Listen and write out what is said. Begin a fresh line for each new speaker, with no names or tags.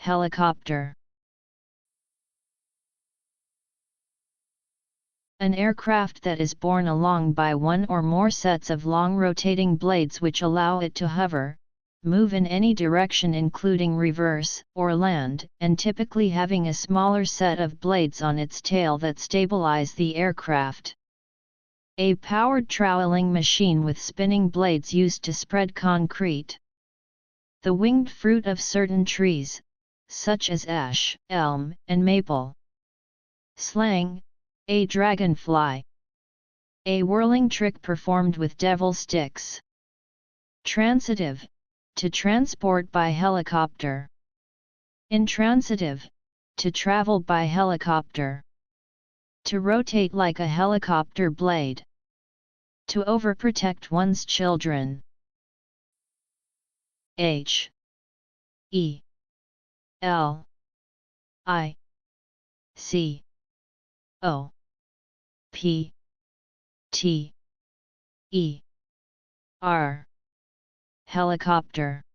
Helicopter. An aircraft that is borne along by one or more sets of long rotating blades which allow it to hover, move in any direction including reverse or land, and typically having a smaller set of blades on its tail that stabilize the aircraft. A powered troweling machine with spinning blades used to spread concrete. The winged fruit of certain trees, such as ash, elm, and maple. Slang, a dragonfly. A whirling trick performed with devil sticks. Transitive, to transport by helicopter. Intransitive, to travel by helicopter. To rotate like a helicopter blade. To overprotect one's children. H E L I C O P T E R. Helicopter.